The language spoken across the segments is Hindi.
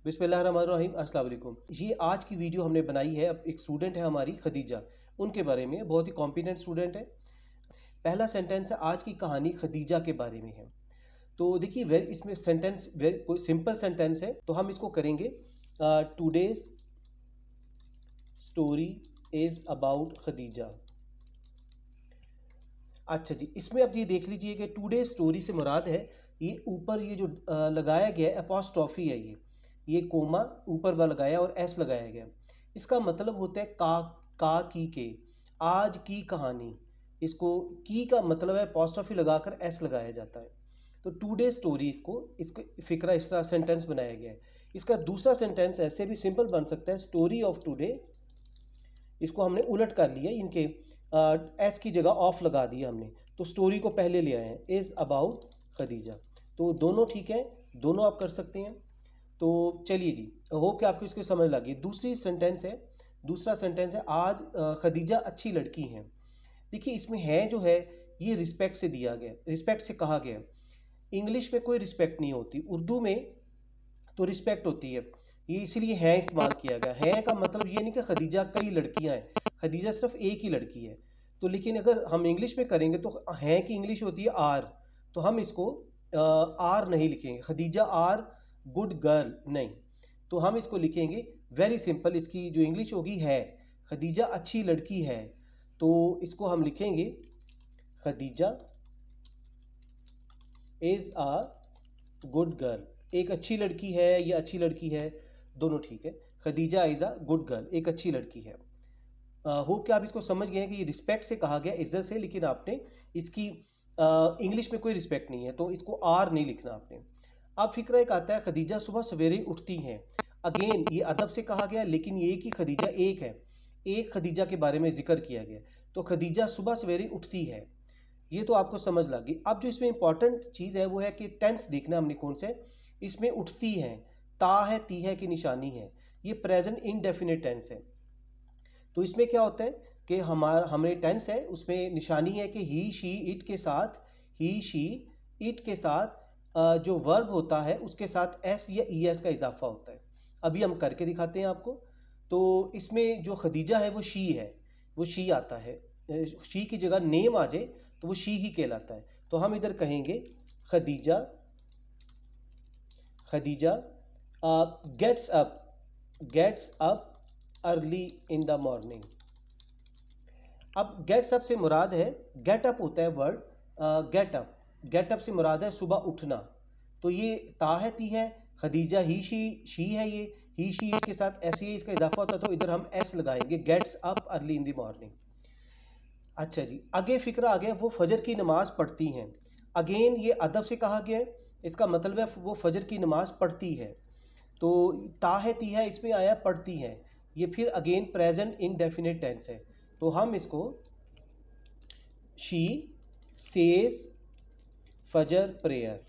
बिस्मिल्लाहिर्रहमानिर्रहीम, अस्सलाम वालेकुम। ये आज की वीडियो हमने बनाई है, अब एक स्टूडेंट है हमारी खदीजा, उनके बारे में। बहुत ही कॉम्पिटेंट स्टूडेंट है। पहला सेंटेंस है, आज की कहानी खदीजा के बारे में है। तो देखिए वेरी इसमें सेंटेंस वेरी कोई सिंपल सेंटेंस है, तो हम इसको करेंगे today's story is about Khadija. अच्छा जी, इसमें अब ये देख लीजिए कि टुडे स्टोरी से मुराद है, ये ऊपर ये जो लगाया गया है अपॉस्ट्रॉफी है, ये कोमा ऊपर वाला लगाया और एस लगाया गया। इसका मतलब होता है का की के, आज की कहानी। इसको की का मतलब है अपॉस्ट्रॉफी लगाकर एस लगाया जाता है। तो टुडे स्टोरी इसको फिक्रा इस तरह सेंटेंस बनाया गया है। इसका दूसरा सेंटेंस ऐसे भी सिंपल बन सकता है, स्टोरी ऑफ टुडे। इसको हमने उलट कर लिया, इनके एस की जगह ऑफ लगा दिया हमने, तो स्टोरी को पहले ले आए हैं, इज़ अबाउट खदीजा। तो दोनों ठीक है, दोनों आप कर सकते हैं। तो चलिए जी, होप कि आपको इसकी समझ लगी। दूसरा सेंटेंस है, आज खदीजा अच्छी लड़की हैं। देखिए इसमें है जो है, ये रिस्पेक्ट से दिया गया, रिस्पेक्ट से कहा गया। इंग्लिश में कोई रिस्पेक्ट नहीं होती, उर्दू में तो रिस्पेक्ट होती है। ये इसलिए है इस्तेमाल किया गया है, का मतलब ये नहीं कि खदीजा कई लड़कियां हैं, खदीजा सिर्फ एक ही लड़की है। तो लेकिन अगर हम इंग्लिश में करेंगे तो है की इंग्लिश होती है आर, तो हम इसको आर नहीं लिखेंगे, खदीजा आर गुड गर्ल नहीं, तो हम इसको लिखेंगे वेरी सिंपल। इसकी जो इंग्लिश होगी है, खदीजा अच्छी लड़की है, तो इसको हम लिखेंगे Khadija is a good girl. एक अच्छी लड़की है या अच्छी लड़की है, दोनों ठीक है। Khadija is a good girl, एक अच्छी लड़की है। होप कि आप इसको समझ गए हैं कि ये रिस्पेक्ट से कहा गया, इज्जत से, लेकिन आपने इसकी इंग्लिश में कोई रिस्पेक्ट नहीं है, तो इसको आर नहीं लिखना आपने। अब फिक्र एक आता है, खदीजा सुबह सवेरे उठती हैं। अगेन ये अदब से कहा गया, लेकिन ये कि खदीजा एक है, एक खदीजा के बारे में जिक्र किया गया, तो खदीजा सुबह सवेरे उठती है, ये तो आपको समझ लगी। अब जो इसमें इंपॉर्टेंट चीज़ है वो है कि टेंस देखना हमने कौन से। इसमें उठती है, ता है, ती है की निशानी है, ये प्रेजेंट इनडेफिनिट टेंस है। तो इसमें क्या होता है कि हमारे टेंस है, उसमें निशानी है कि ही शी इट के साथ, ही शी इट के साथ जो वर्ब होता है उसके साथ एस या ई एस का इजाफा होता है। अभी हम करके दिखाते हैं आपको। तो इसमें जो खदीजा है वो शी है, वो शी आता है, शी की जगह नेम आ जाए तो वो शी ही कहलाता है। तो हम इधर कहेंगे Khadija, Khadija gets up early in the morning. अब गेट्स अप से मुराद है, गेट अप होता है वर्ड, गेट अप से मुराद है सुबह उठना। तो ये ता है, ती है, खदीजा ही शी है, ये ही शी के साथ एस ये इसका इजाफा होता है, तो इधर हम एस लगाएंगे, gets up early in the morning. अच्छा जी, आगे फिक्रा आ गया, वो फजर की नमाज पढ़ती हैं। अगेन ये अदब से कहा गया है, इसका मतलब है वो फजर की नमाज पढ़ती है। तो ता है, ती है, इसमें आया पढ़ती हैं, ये फिर अगेन प्रेजेंट इनडेफिनिट टेंस है, तो हम इसको शी सेज फजर प्रेयर।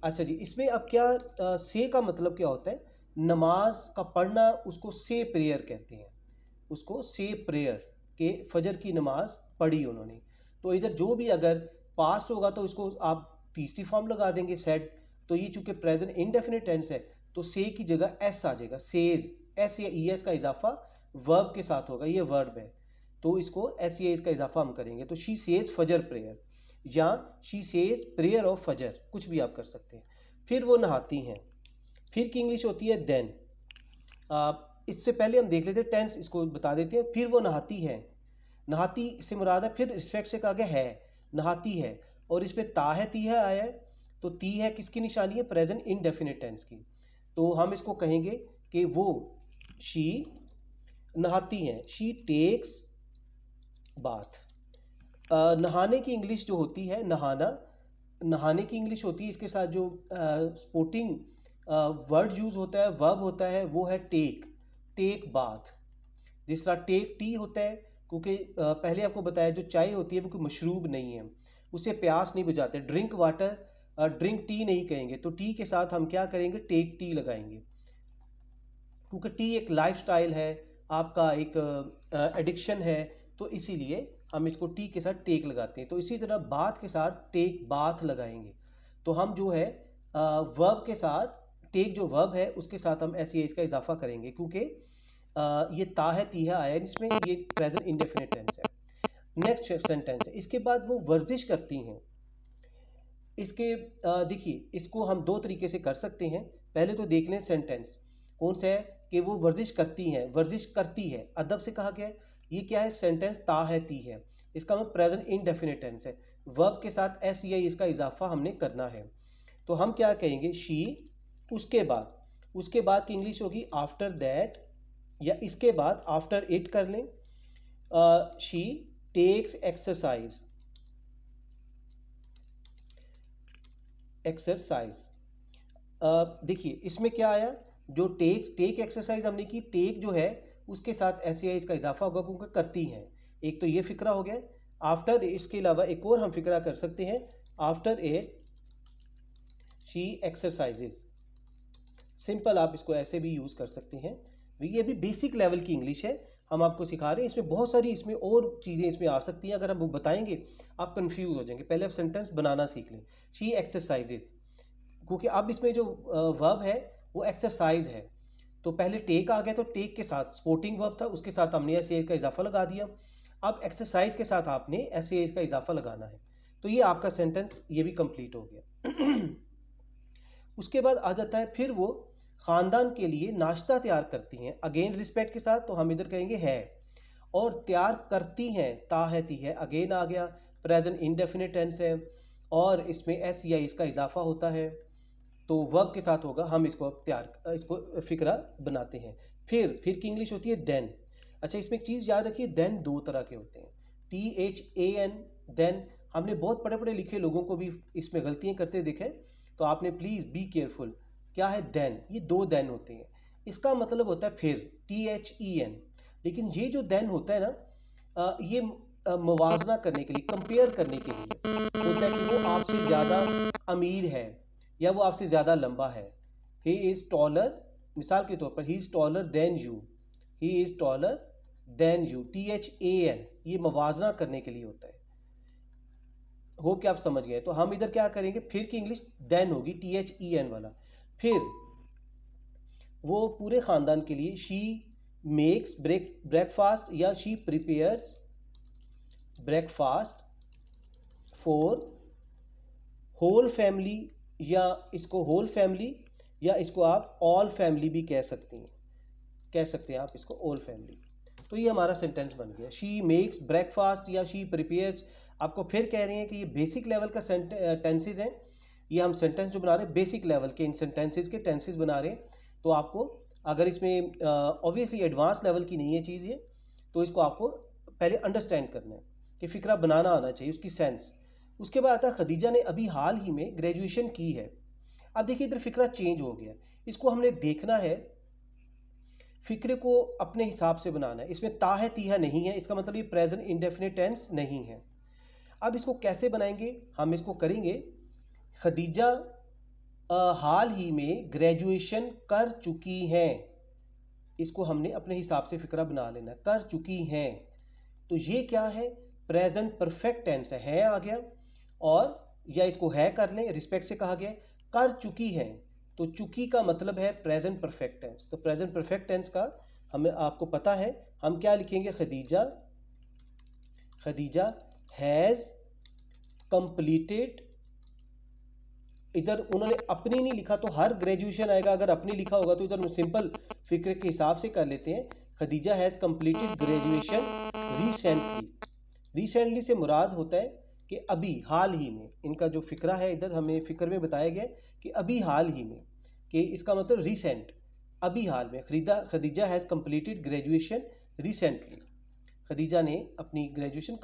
अच्छा जी, इसमें अब क्या से का मतलब क्या होता है, नमाज का पढ़ना, उसको से प्रेयर कहते हैं, उसको से प्रेयर के फजर की नमाज पढ़ी उन्होंने। तो इधर जो भी अगर पास्ट होगा तो इसको आप तीसरी फॉर्म लगा देंगे सेड। तो ये चूंकि प्रेजेंट इनडेफिनिट टेंस है, तो से की जगह एस आ जाएगा, सेज, एस या ई एस का इजाफा वर्ब के साथ होगा, ये वर्ब है, तो इसको एस या इसका इजाफा हम करेंगे। तो शी सेज फजर प्रेयर या शी सेज प्रेयर ऑफ फजर, कुछ भी आप कर सकते हैं। फिर वो नहाती हैं, फिर की इंग्लिश होती है देन। इससे पहले हम देख लेते हैं टेंस, इसको बता देते हैं। फिर वो नहाती है, नहाती से मुराद है, फिर रिस्पेक्ट से कहा गया है, नहाती है, और इस पर ता है, ती है आया है, तो ती है किसकी निशानी है, प्रेजेंट इनडेफिनिट टेंस की। तो हम इसको कहेंगे कि वो शी नहाती हैं, शी टेक्स बाथ। नहाने की इंग्लिश जो होती है, नहाने की इंग्लिश होती है, इसके साथ जो स्पोर्टिंग वर्ड यूज होता है, वर्ब होता है, वो है टेक बाथ। जिस तरह टेक टी होता है, क्योंकि पहले आपको बताया जो चाय होती है वो कोई मशरूब नहीं है, उसे प्यास नहीं बुझाते। ड्रिंक वाटर, ड्रिंक टी नहीं कहेंगे, तो टी के साथ हम क्या करेंगे, टेक टी लगाएंगे, क्योंकि टी एक लाइफस्टाइल है, आपका एक एडिक्शन है, तो इसीलिए हम इसको टी के साथ टेक लगाते हैं। तो इसी तरह बाथ के साथ टेक बाथ लगाएंगे, तो हम जो है वर्ब के साथ टेक जो वर्ब है उसके साथ हम एस का इजाफा करेंगे, क्योंकि ये ता है ती है आया है इसमें, ये प्रेजेंट इंडेफिनिट टेंस है। नेक्स्ट सेंटेंस है, इसके बाद वो वर्जिश करती हैं। इसके देखिए, इसको हम दो तरीके से कर सकते हैं। पहले तो देख लें सेंटेंस कौन सा है कि वो वर्जिश करती हैं, वर्जिश करती है अदब से कहा गया है। ये क्या है, सेंटेंस ता है ती है, इसका मतलब प्रेजेंट इनडेफिनिट टेंस है। वर्ब के साथ एस या इसका इजाफा हमने करना है। तो हम क्या कहेंगे, शी, उसके बाद की इंग्लिश होगी आफ्टर दैट, या इसके बाद आफ्टर इट कर लें। शी टेक्स एक्सरसाइज, देखिए इसमें क्या आया, जो टेक एक्सरसाइज हमने की, टेक जो है उसके साथ एस इसका इजाफा होगा क्योंकि करती हैं। एक तो ये फिक्रा हो गया। आफ्टर, इसके अलावा एक और हम फिक्रा कर सकते हैं, after it she exercises. Simple आप इसको ऐसे भी यूज़ कर सकते हैं। ये भी बेसिक लेवल की इंग्लिश है, हम आपको सिखा रहे हैं। इसमें बहुत सारी इसमें और चीज़ें इसमें आ सकती हैं, अगर हम वो बताएंगे आप कंफ्यूज हो जाएंगे। पहले आप सेंटेंस बनाना सीख लें, शी एक्सरसाइजेज, क्योंकि अब इसमें जो वर्ब है वो एक्सरसाइज है। तो पहले टेक आ गया, तो टेक के साथ स्पोर्टिंग वर्ब था, उसके साथ हमने एस का इजाफा लगा दिया। अब एक्सरसाइज के साथ आपने एस का इजाफा लगाना है। तो ये आपका सेंटेंस ये भी कंप्लीट हो गया। उसके बाद आ जाता है, फिर वो ख़ानदान के लिए नाश्ता तैयार करती हैं, अगेन रिस्पेक्ट के साथ, तो हम इधर कहेंगे है। और तैयार करती हैं, ता है ती है, अगेन आ गया, प्रेजेंट इंडेफिनिट टेंस है, और इसमें एस या इसका इजाफा होता है, तो वर्ब के साथ होगा। हम इसको इसको फिक्रा बनाते हैं। फिर की इंग्लिश होती है देन। अच्छा, इसमें एक चीज़ याद रखिए, देन दो तरह के होते हैं, THAN, देन। हमने बहुत पढ़े पढ़े लिखे लोगों को भी इसमें गलतियाँ करते देखे, तो आपने प्लीज़ बी केयरफुल। क्या है देन, ये दो देन होते हैं। इसका मतलब होता है फिर, THEN। लेकिन ये जो देन होता है ना, ये मुवाजना करने के लिए, कंपेयर करने के लिए होता है कि वो आपसे ज़्यादा अमीर है या वो आपसे ज़्यादा लंबा है। ही इज़ टॉलर, मिसाल के तौर पर, he is taller than you, he is taller than you, THAN, ये मुवाजना करने के लिए होता है। होप कि आप समझ गए। तो हम इधर क्या करेंगे, फिर की इंग्लिश देन होगी, THEN वाला। फिर वो पूरे ख़ानदान के लिए, शी मेक्स ब्रेकफास्ट, या she prepares breakfast for whole family, या इसको होल फैमिली, या इसको आप ऑल फैमिली भी कह सकते हैं आप इसको ऑल फैमिली। तो ये हमारा सेंटेंस बन गया, शी मेक्स ब्रेकफास्ट या शी प्रिपेयर्स। आपको फिर कह रहे हैं कि ये बेसिक लेवल का टेंसेज हैं, ये हम सेंटेंस जो बना रहे हैं बेसिक लेवल के, इन सेंटेंसेज के टेंसेज बना रहे हैं। तो आपको अगर इसमें ऑब्वियसली एडवांस लेवल की नहीं है चीज़ ये, तो इसको आपको पहले अंडरस्टैंड करना है कि फ़िक्रा बनाना आना चाहिए, उसकी सेंस। उसके बाद आता है, खदीजा ने अभी हाल ही में ग्रेजुएशन की है। अब देखिए इधर फ़िक्रा चेंज हो गया, इसको हमने देखना है, फ़िक्रे को अपने हिसाब से बनाना है। इसमें ता है ती है नहीं है, इसका मतलब ये प्रेजेंट इंडेफिनिट टेंस नहीं है। अब इसको कैसे बनाएंगे, हम इसको करेंगे, खदीजा हाल ही में ग्रेजुएशन कर चुकी हैं। इसको हमने अपने हिसाब से फ़िक्रा बना लेना, कर चुकी हैं। तो ये क्या है, प्रेजेंट परफेक्ट टेंस है आ गया, और या इसको है कर लें, रिस्पेक्ट से कहा गया, कर चुकी है, तो चुकी का मतलब है प्रेजेंट परफेक्ट टेंस। तो प्रेजेंट परफेक्ट टेंस का हमें, आपको पता है, हम क्या लिखेंगे, खदीजा हैज़ कंप्लीटेड। इधर उन्होंने अपनी नहीं लिखा तो हर ग्रेजुएशन आएगा, अगर अपनी लिखा होगा तो इधर सिंपल फिक्र के हिसाब से कर लेते हैं, Khadija has completed graduation recently से मुराद होता है कि अभी हाल ही में। इनका जो फ़िक्रा है इधर हमें फ़िक्र में बताया गया कि अभी हाल ही में, कि इसका मतलब रिसेंट, अभी हाल में। Khadija has completed graduation recently, Khadija ने अपनी ग्रेजुएशन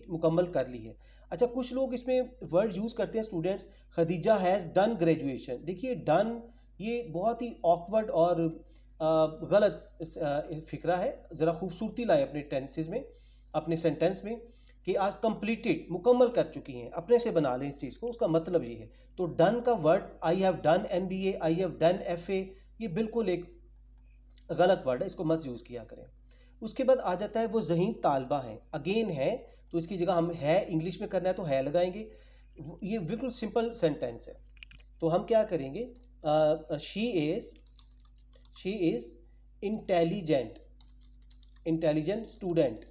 मुकम्मल कर ली है। अच्छा, कुछ लोग इसमें वर्ड यूज़ करते हैं students, Khadija has done graduation. देखिए डन ये बहुत ही ऑकवर्ड और गलत फ़िक्रा है। ज़रा खूबसूरती लाए अपने टेंसेज में, अपने सेंटेंस में, कि आज कंप्लीटेड मुकम्मल कर चुकी हैं, अपने से बना लें इस चीज़ को, उसका मतलब ये है। तो डन का word, I have done MBA, I have done FA, ये बिल्कुल एक गलत वर्ड है, इसको मत यूज़ किया करें। उसके बाद आ जाता है, वो ज़हीन तालबा हैं, अगेन है, तो इसकी जगह हम है इंग्लिश में करना है तो है लगाएंगे। ये बिल्कुल सिंपल सेंटेंस है। तो हम क्या करेंगे, she is intelligent, intelligent student,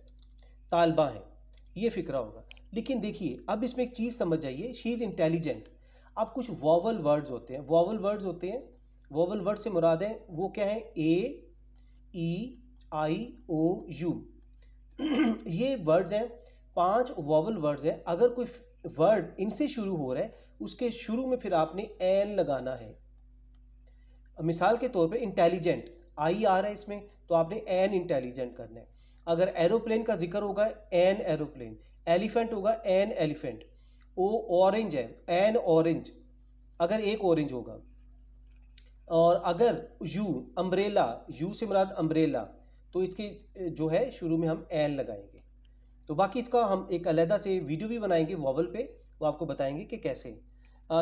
तालबा है, ये फिक्रा होगा। लेकिन देखिए अब इसमें एक चीज़ समझ आइए, शी इज़ इंटेलिजेंट। अब कुछ वॉवल वर्ड्स होते हैं, वॉवल वर्ड्स होते हैं, वॉवल वर्ड से मुराद है वो क्या है, ए ई आई ओ यू ये वर्ड्स हैं, 5 वॉवल वर्ड्स हैं। अगर कोई वर्ड इनसे शुरू हो रहा है उसके शुरू में फिर आपने एन लगाना है। मिसाल के तौर पे इंटेलिजेंट, आई आ रहा है इसमें, तो आपने एन इंटेलिजेंट करना है। अगर एरोप्लेन का जिक्र होगा एन एरोप्लेन, एलिफेंट होगा एन एलिफेंट, ओ ऑरेंज है एन ऑरेंज, अगर एक ऑरेंज होगा। और अगर यू अम्ब्रेला, यू से मुराद अम्ब्रेला, तो इसके जो है शुरू में हम एन लगाएंगे। तो बाकी इसका हम एक अलहदा से वीडियो भी बनाएंगे वॉवल पे, वो आपको बताएंगे कि कैसे।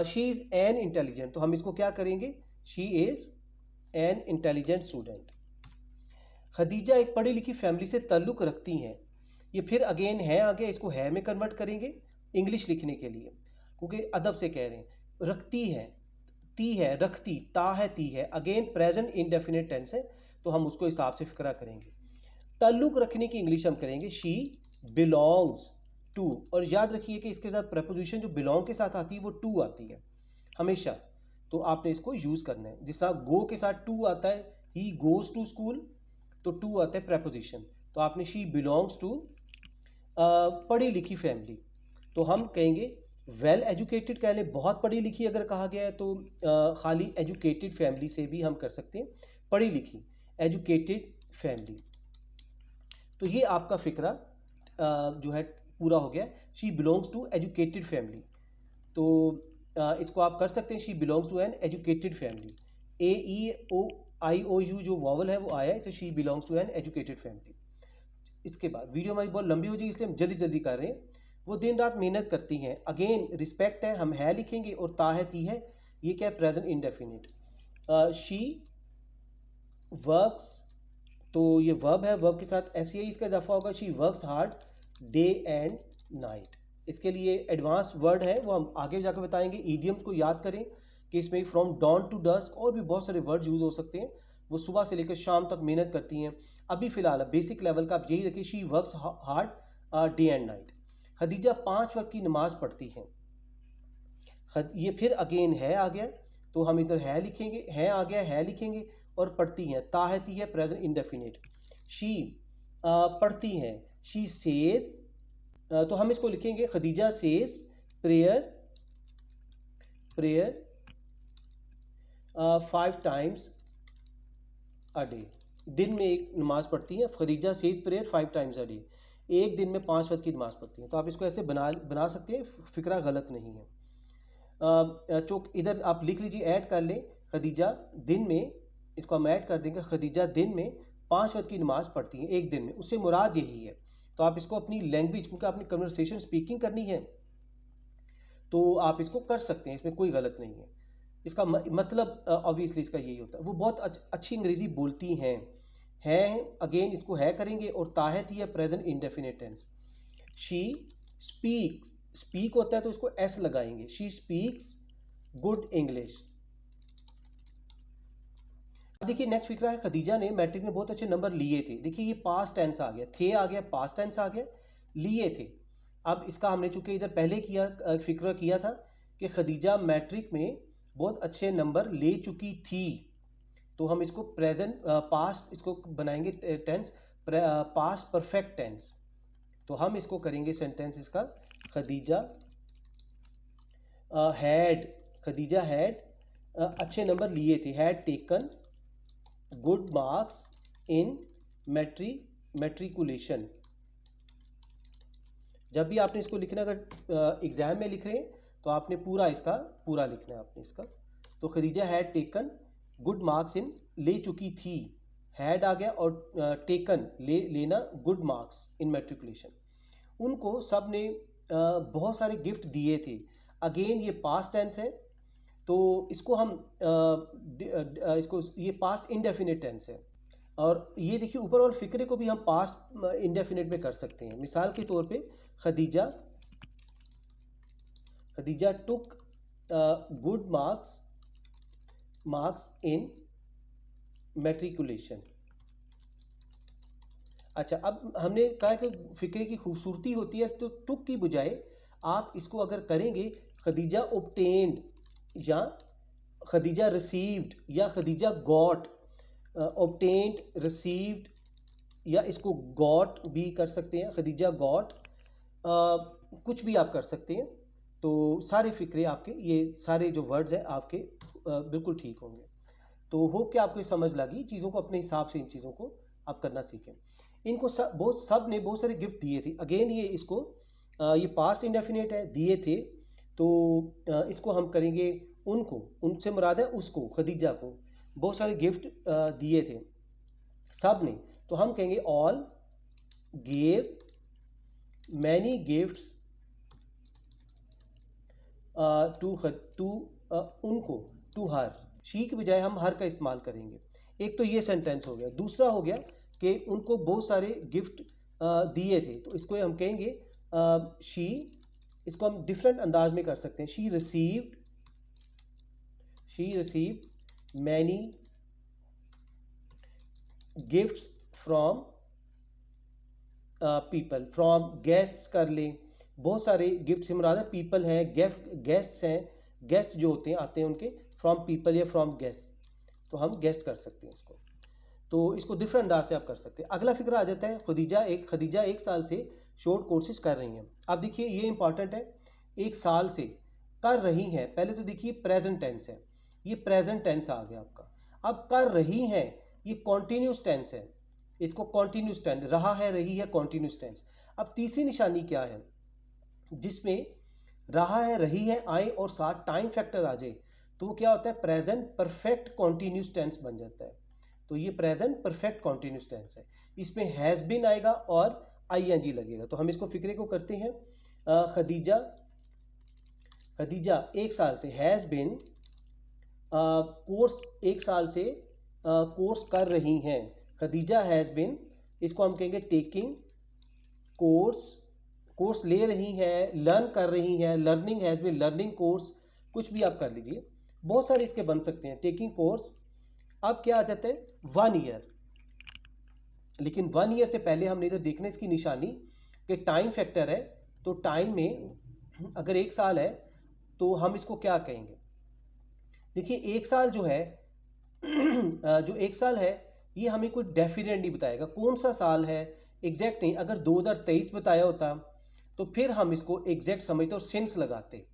शी इज़ एन इंटेलिजेंट, तो हम इसको क्या करेंगे, she is an intelligent student. Khadija एक पढ़ी लिखी फैमिली से ताल्लुक़ रखती हैं, ये फिर अगेन है आगे, इसको है में कन्वर्ट करेंगे इंग्लिश लिखने के लिए, क्योंकि अदब से कह रहे हैं। रखती है, ती है, रखती, ता है, ती है, अगेन प्रेजेंट इंडेफिनिट टेंस है, तो हम उसको हिसाब से फिक्रा करेंगे। ताल्लुक़ रखने की इंग्लिश हम करेंगे शी बिलोंग्स टू, और याद रखिए कि इसके साथ प्रपोजिशन जो बिलोंग के साथ आती है वो टू आती है हमेशा, तो आपने इसको यूज़ करना है। जिस तरह गो के साथ टू आता है, ही गोज़ टू स्कूल, तो टू आता है प्रपोजिशन, तो आपने शी बिलोंग्स टू पढ़ी लिखी फैमिली, तो हम कहेंगे वेल एजुकेटेड, कह लें बहुत पढ़ी लिखी अगर कहा गया है तो खाली एजुकेटेड फैमिली से भी हम कर सकते हैं, पढ़ी लिखी एजुकेटेड फैमिली। तो ये आपका फिक्रा जो है पूरा हो गया, she belongs to educated family. तो इसको आप कर सकते हैं, she belongs to an educated family. A E O I O U जो वॉवल है वो आया है, तो she belongs to an educated family. इसके बाद वीडियो हमारी बहुत लंबी हो जाएगी इसलिए हम जल्दी जल्दी कर रहे हैं। वो दिन रात मेहनत करती हैं, अगेन रिस्पेक्ट है, हम है लिखेंगे, और ता है, ती है, ये क्या है, प्रेजेंट इंडेफिनिट। शी वर्क्स, तो ये वर्ब है, वर्ब के साथ एस इसका इजाफा होगा, she works hard day and night. इसके लिए एडवांस वर्ड है वो हम आगे जाकर बताएंगे। ईडियम्स को याद करें कि इसमें फ्रॉम डॉन टू डस्क और भी बहुत सारे वर्ड्स यूज़ हो सकते हैं। वो सुबह से लेकर शाम तक मेहनत करती हैं। अभी फ़िलहाल बेसिक लेवल का आप यही रखिए, she works hard day and night. Khadija 5 वक्त की नमाज़ पढ़ती हैं। ये फिर अगेन है आ गया, तो हम इधर है लिखेंगे, है आ गया, है लिखेंगे, और पढ़ती हैं, ता है, ती है, प्रेजेंट इंडेफिनिट। शी पढ़ती हैं, शी सेज, तो हम इसको लिखेंगे Khadija says prayer 5 times a day. दिन में एक नमाज़ पढ़ती हैं, Khadija says prayer 5 times a day, एक दिन में 5 वक्त की नमाज़ पढ़ती हैं। तो आप इसको ऐसे बना सकते हैं, फिक्रा गलत नहीं है। चौक इधर आप लिख लीजिए, ऐड कर लें, खदीजा दिन में, इसको हम ऐड कर देंगे, खदीजा दिन में 5 वक्त की नमाज़ पढ़ती हैं एक दिन में, उससे मुराद यही है। तो आप इसको अपनी लैंग्वेज, क्योंकि आपने कन्वर्सेशन स्पीकिंग करनी है, तो आप इसको कर सकते हैं, इसमें कोई गलत नहीं है। इसका मतलब ऑब्वियसली इसका यही होता है, वो बहुत अच्छी अंग्रेज़ी बोलती हैं, अगेन इसको है करेंगे, और ताहती है present indefinite tense. She speaks, speak होता है तो इसको एस लगाएंगे, शी स्पीक्स गुड इंग्लिश। देखिए नेक्स्ट फिक्रा है, खदीजा ने मैट्रिक में बहुत अच्छे नंबर लिए थे। देखिए ये पास्ट टेंस आ गया, थे आ गया, पास्ट टेंस आ गया, लिए थे। अब इसका हमने चूंकि इधर पहले फिक्रा किया था कि खदीजा मैट्रिक में बहुत अच्छे नंबर ले चुकी थी, तो हम इसको प्रेजेंट पास्ट इसको बनाएंगे टेंस, पास्ट परफेक्ट टेंस। तो हम इसको करेंगे सेंटेंस इसका, खदीजा हैड, खदीजा हैड अच्छे नंबर लिए थे, had taken good marks in matriculation. जब भी आपने इसको लिखना, अगर एग्जाम में लिख रहे हैं तो आपने पूरा इसका पूरा लिखना है आपने इसका। तो Khadija had taken good marks in, ले चुकी थी, हैड आ गया, और टेकन लेना, गुड मार्क्स इन मैट्रिकुलेशन। उनको सब ने बहुत सारे गिफ्ट दिए थे, अगेन ये पास्ट टेंस है, तो इसको हम इसको ये पास्ट इंडेफिनिट टेंस है। और ये देखिए ऊपर वाले फिक्रे को भी हम पास्ट इंडेफिनिट में कर सकते हैं। मिसाल के तौर पे Khadija took good marks marks in matriculation. अच्छा, अब हमने कहा कि फ़िक्रे की खूबसूरती होती है, तो टुक की बजाय आप इसको अगर करेंगे खदीजा ओब्टेन्ड या खदीजा रिसीव्ड या खदीजा गॉट, ओब्टेन्ड, रिसीव्ड, या इसको गॉट भी कर सकते हैं, खदीजा गॉट, कुछ भी आप कर सकते हैं। तो सारे फ़िक्रे आपके, ये सारे जो वर्ड्स हैं आपके बिल्कुल ठीक होंगे। तो होप कि आपको ये समझ लगी, चीज़ों को अपने हिसाब से इन चीज़ों को आप करना सीखें। इनको सब ने बहुत सारे गिफ्ट दिए थे। अगेन ये इसको ये पास्ट इंडेफिनिट है, दिए थे, तो इसको हम करेंगे उनको, उनसे मुराद है उसको, खदीजा को बहुत सारे गिफ्ट दिए थे सब ने। तो हम कहेंगे all gave many gifts to उनको, टू हर। शी की बजाय हम हर का इस्तेमाल करेंगे। एक तो ये सेंटेंस हो गया। दूसरा हो गया कि उनको बहुत सारे गिफ्ट दिए थे, तो इसको हम कहेंगे शी, इसको हम डिफरेंट अंदाज में कर सकते हैं। She received many gifts from people, from guests कर लें, बहुत सारे गिफ्ट से मुराद है पीपल हैं, गेस्ट्स हैं, गेस्ट जो होते हैं आते हैं उनके, फ्रॉम पीपल या फ्रॉम गेस्ट, तो हम गेस्ट कर सकते हैं इसको। तो इसको डिफरेंट अंदाज से आप कर सकते हैं। अगला फिक्र आ जाता है खदीजा एक साल से शॉर्ट कोर्सेज कर रही हैं। अब देखिए ये इंपॉर्टेंट है, एक साल से कर रही हैं, पहले तो देखिए प्रेजेंट टेंस है, ये प्रेजेंट टेंस आ गया आपका। अब कर रही हैं, ये कॉन्टीन्यूस टेंस है, इसको कॉन्टीन्यूस टेंस, रहा है रही है कॉन्टीन्यूस टेंस। अब तीसरी निशानी क्या है, जिसमें रहा है रही है आए और साथ टाइम फैक्टर आ जाए, तो वो क्या होता है, प्रेजेंट परफेक्ट कॉन्टीन्यूस टेंस बन जाता है। तो ये प्रेजेंट परफेक्ट कॉन्टीन्यूस टेंस है, इसमें हैज़ बीन आएगा और आईएनजी लगेगा। तो हम इसको फिक्रे को करते हैं। खदीजा एक साल से, हैज़ बिन कोर्स, एक साल से कोर्स कर रही हैं। खदीजा हैज़ बिन, इसको हम कहेंगे टेकिंग कोर्स ले रही हैं, लर्न कर रही हैं, learning has been learning course, कुछ भी आप कर लीजिए, बहुत सारे इसके बन सकते हैं, टेकिंग कोर्स। अब क्या आ जाता है 1 ईयर, लेकिन 1 ईयर से पहले हमने इधर देखना इसकी निशानी कि टाइम फैक्टर है। तो टाइम में अगर 1 साल है तो हम इसको क्या कहेंगे, देखिए 1 साल जो है जो 1 साल है ये हमें कोई डेफिनेट नहीं बताएगा कौन सा साल है, एग्जैक्ट नहीं। अगर 2023 बताया होता तो फिर हम इसको एग्जैक्ट समझते और सिंस लगाते,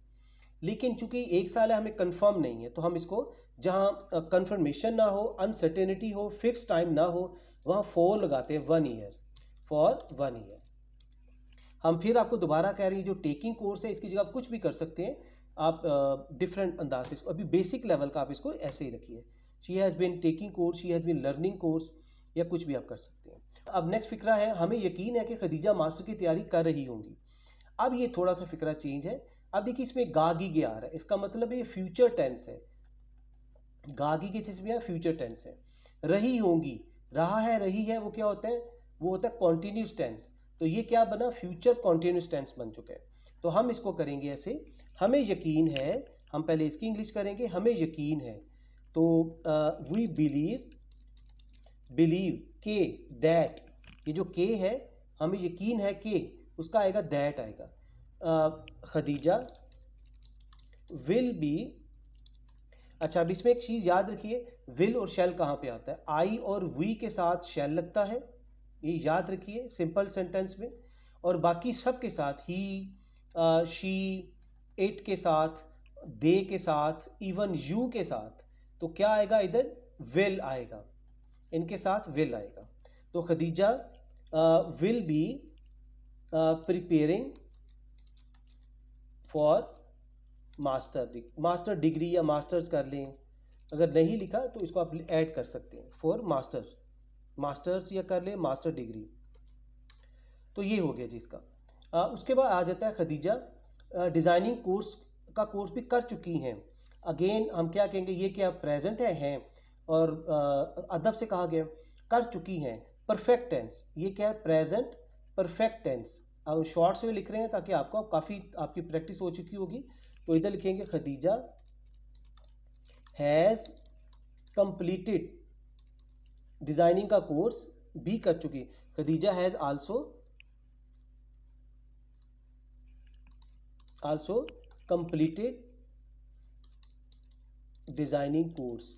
लेकिन चूंकि 1 साल है हमें कंफर्म नहीं है, तो हम इसको जहाँ कंफर्मेशन ना हो, अनसर्टेनिटी हो, फिक्स टाइम ना हो, वहाँ फॉर लगाते हैं 1 ईयर, फॉर 1 ईयर। हम फिर आपको दोबारा कह रहे हैं जो टेकिंग कोर्स है इसकी जगह आप कुछ भी कर सकते हैं, आप डिफरेंट अंदाज से इसको, अभी बेसिक लेवल का आप इसको ऐसे ही रखिए, she has been taking course, she has been learning course, या कुछ भी आप कर सकते हैं। अब नेक्स्ट फिक्रा है, हमें यकीन है कि खदीजा मास्टर की तैयारी कर रही होंगी। अब ये थोड़ा सा फिक्रा चेंज है। अब देखिए इसमें गागी के आ रहा है, इसका मतलब ये फ्यूचर टेंस है, गागी की चीज़ में फ्यूचर टेंस है। रही होंगी, रहा है रही है, वो क्या होता है, वो होता है कॉन्टीन्यूस टेंस, तो ये क्या बना, फ्यूचर कॉन्टीन्यूस टेंस बन चुका है। तो हम इसको करेंगे ऐसे, हमें यकीन है, हम पहले इसकी इंग्लिश करेंगे, हमें यकीन है, तो वी बिलीव के दैट, ये जो के है हमें यकीन है कि, उसका आएगा दैट आएगा। खदीजा विल बी, अच्छा अब इसमें एक चीज़ याद रखिए, विल और शैल कहाँ पे आता है, आई और वी के साथ शैल लगता है, ये याद रखिए सिंपल सेंटेंस में, और बाकी सब के साथ ही, शी, इट के साथ, दे के साथ, इवन यू के साथ, तो क्या आएगा इधर, विल आएगा, इनके साथ विल आएगा। तो Khadija will be preparing for master degree, या मास्टर्स कर लें, अगर नहीं लिखा तो इसको आप ऐड कर सकते हैं, फॉर मास्टर्स या कर लें मास्टर डिग्री। तो ये हो गया जी इसका। उसके बाद आ जाता है खदीजा डिज़ाइनिंग कोर्स का कोर्स भी कर चुकी हैं। अगेन हम क्या कहेंगे, ये क्या प्रेजेंट है, हैं, और अदब से कहा गया कर चुकी हैं, परफेक्ट टेंस, ये क्या है, प्रेजेंट परफेक्ट टेंस। अब शॉर्ट्स में लिख रहे हैं ताकि आपको काफ़ी आपकी प्रैक्टिस हो चुकी होगी। तो इधर लिखेंगे खदीजा हैज़ कंप्लीटेड डिज़ाइनिंग का कोर्स भी कर चुकी। Khadija has also completed designing course.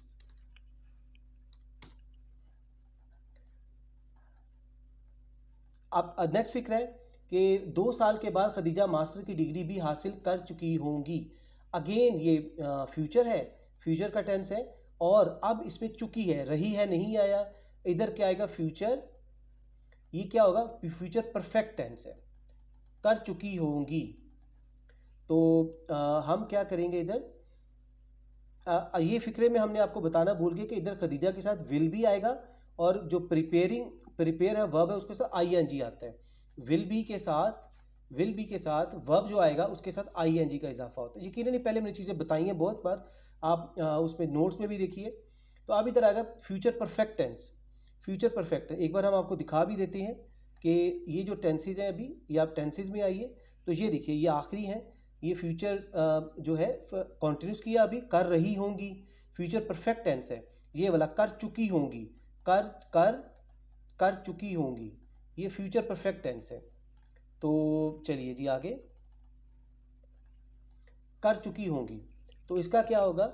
अब नेक्स्ट फिक्र है कि 2 साल के बाद खदीजा मास्टर की डिग्री भी हासिल कर चुकी होंगी। अगेन ये फ्यूचर है, फ्यूचर का टेंस है और अब इसमें चुकी है, रही है नहीं आया, इधर क्या आएगा फ्यूचर, ये क्या होगा फ्यूचर परफेक्ट टेंस है, कर चुकी होंगी। तो हम क्या करेंगे इधर, ये फिक्रे में हमने आपको बताना भूल गए कि इधर खदीजा के साथ विल भी आएगा और जो प्रिपेयर है वर्ब है उसके साथ आईएनजी आता है। विल बी के साथ वर्ब जो आएगा उसके साथ आईएनजी का इजाफा होता है। यकीनन पहले मैंने चीज़ें बताई हैं बहुत बार, आप उसमें नोट्स में भी देखिए। तो अब इधर आएगा future perfect tense. Future perfect है, एक बार हम आपको दिखा भी देते हैं कि ये जो टेंसेज हैं अभी, ये आप टेंसेज में आइए तो ये देखिए ये आखिरी हैं, ये फ्यूचर जो है कॉन्टिन्यूस किया अभी, कर रही होंगी, फ्यूचर परफेक्ट टेंस है, ये वाला कर चुकी होंगी, कर चुकी होंगी, ये फ्यूचर परफेक्ट टेंस है। तो चलिए जी आगे, कर चुकी होंगी तो इसका क्या होगा,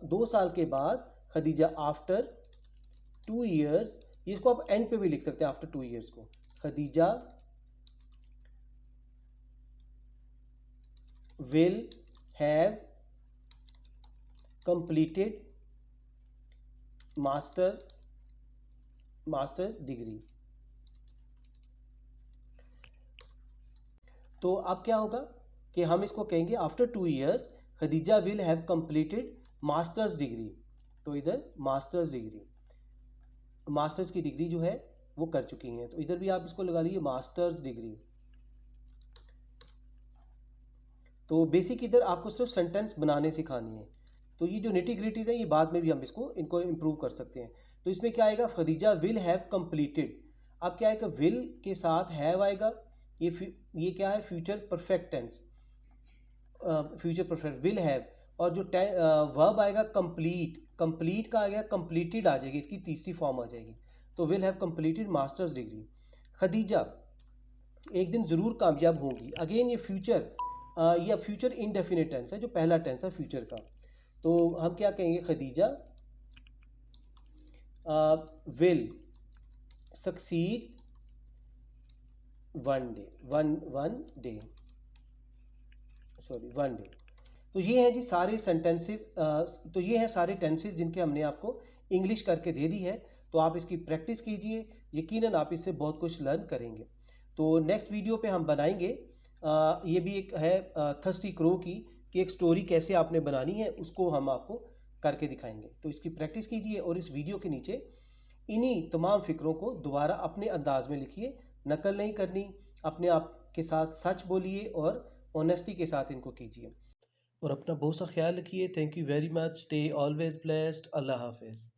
2 साल के बाद खदीजा आफ्टर 2 ईयर्स, इसको आप एंड पे भी लिख सकते हैं आफ्टर 2 ईयर्स को, Khadija will have completed master degree. तो अब क्या होगा कि हम इसको कहेंगे after 2 years Khadija will have completed masters degree. तो इधर मास्टर्स की डिग्री जो है वो कर चुकी हैं, तो इधर भी आप इसको लगा लीजिए मास्टर्स डिग्री। तो बेसिक इधर आपको सिर्फ सेंटेंस बनाने सिखानी है, तो ये जो निटी ग्रिटीज़ हैं ये बाद में भी हम इनको इम्प्रूव कर सकते हैं। तो इसमें क्या आएगा, खदीजा विल हैव कंप्लीटेड, अब क्या आएगा विल के साथ हैव आएगा, ये क्या है future perfect tense, future perfect will have, और जो वर्ब आएगा कंप्लीट का आ गया, कंप्लीटेड आ जाएगी, इसकी तीसरी फॉर्म आ जाएगी। तो will have completed masters degree. Khadija एक दिन ज़रूर कामयाब होगी, अगेन ये फ्यूचर इनडेफिनिट टेंस है, जो पहला टेंस है फ्यूचर का। तो हम क्या कहेंगे, Khadija will succeed one day. तो ये हैं जी सारे सेंटेंसेस, तो ये हैं सारे टेंसेस जिनके हमने आपको इंग्लिश करके दे दी है। तो आप इसकी प्रैक्टिस कीजिए, यकीनन आप इससे बहुत कुछ लर्न करेंगे। तो नेक्स्ट वीडियो पे हम बनाएंगे, ये भी एक है थर्स्टी क्रो की, कि एक स्टोरी कैसे आपने बनानी है उसको हम आपको करके दिखाएंगे। तो इसकी प्रैक्टिस कीजिए और इस वीडियो के नीचे इन्हीं तमाम फ़िक्रों को दोबारा अपने अंदाज में लिखिए, नकल नहीं करनी, अपने आप के साथ सच बोलिए और ऑनेस्टी के साथ इनको कीजिए। और अपना बहुत सा ख्याल रखिए। Thank you very much, stay always blessed, अल्लाह हाफिज़।